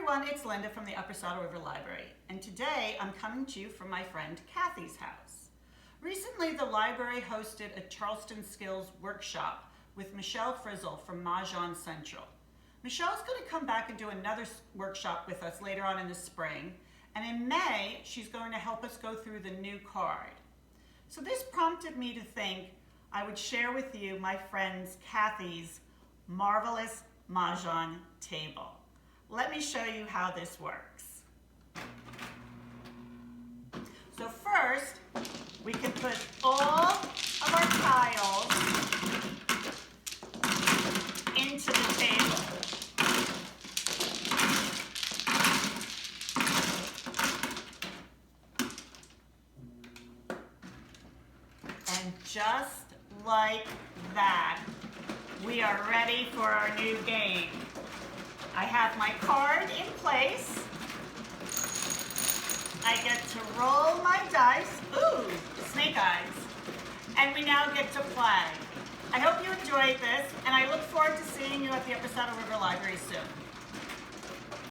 everyone, it's Linda from the Upper Saddle River Library, and today I'm coming to you from my friend Kathy's house. Recently, the library hosted a Charleston Skills workshop with Michelle Frizzle from MahJongg Central. Michelle's going to come back and do another workshop with us later on in the spring, and in May, she's going to help us go through the new card. So this prompted me to think I would share with you my friend's Kathy's marvelous MahJongg table. Let me show you how this works. So first, we can put all of our tiles into the table. And just like that, we are ready for our new game. I have my card in place. I get to roll my dice. Ooh, snake eyes. And we now get to play. I hope you enjoyed this, and I look forward to seeing you at the Upper Saddle River Library soon.